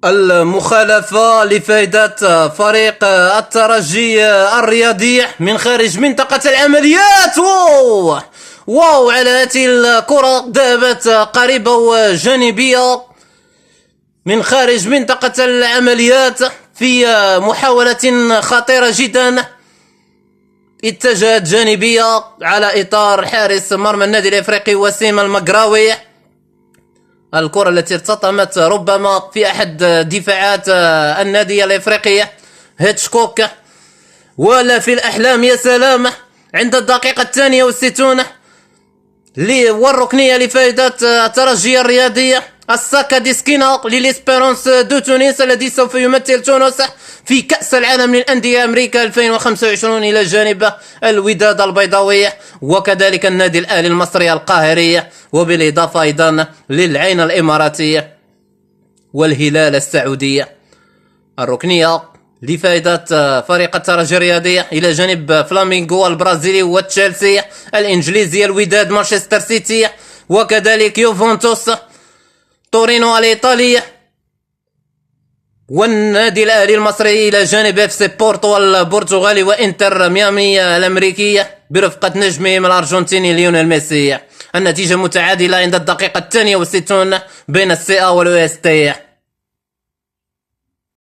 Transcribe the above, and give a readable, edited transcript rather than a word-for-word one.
المخالفة لفائدة فريق الترجي الرياضي من خارج منطقة العمليات. واو واو على هذه الكرة، ذهبت قريبة وجانبية من خارج منطقة العمليات في محاولة خطيرة جدا، اتجهت جانبية على إطار حارس مرمى النادي الإفريقي وسيم المقراوي. الكرة التي ارتطمت ربما في أحد دفاعات النادي الإفريقي هيتشكوك، ولا في الأحلام يا سلام. عند الدقيقة 62 والركنية لفائدة الترجي الرياضي، الساكا ديسكينا للإسبيرونس دو تونس الذي سوف يمثل تونس في كأس العالم للأندية أمريكا 2025 إلى جانب الوداد البيضاوي، وكذلك النادي الأهلي المصري القاهري، وبالإضافة أيضا للعين الإماراتية والهلال السعودي. الركنية لفائدة فريق الترجي الرياضي إلى جانب فلامينغو البرازيلي وتشيلسي الإنجليزي، الوداد مانشستر سيتي، وكذلك يوفنتوس تورينو الإيطالي، والنادي الأهلي المصري إلى جانب اف سي بورتو البرتغالي، وإنتر ميامي الأمريكي برفقة نجمهم الأرجنتيني ليونيل ميسي. النتيجة متعادلة عند الدقيقة 62 بين السي والأو اس تي.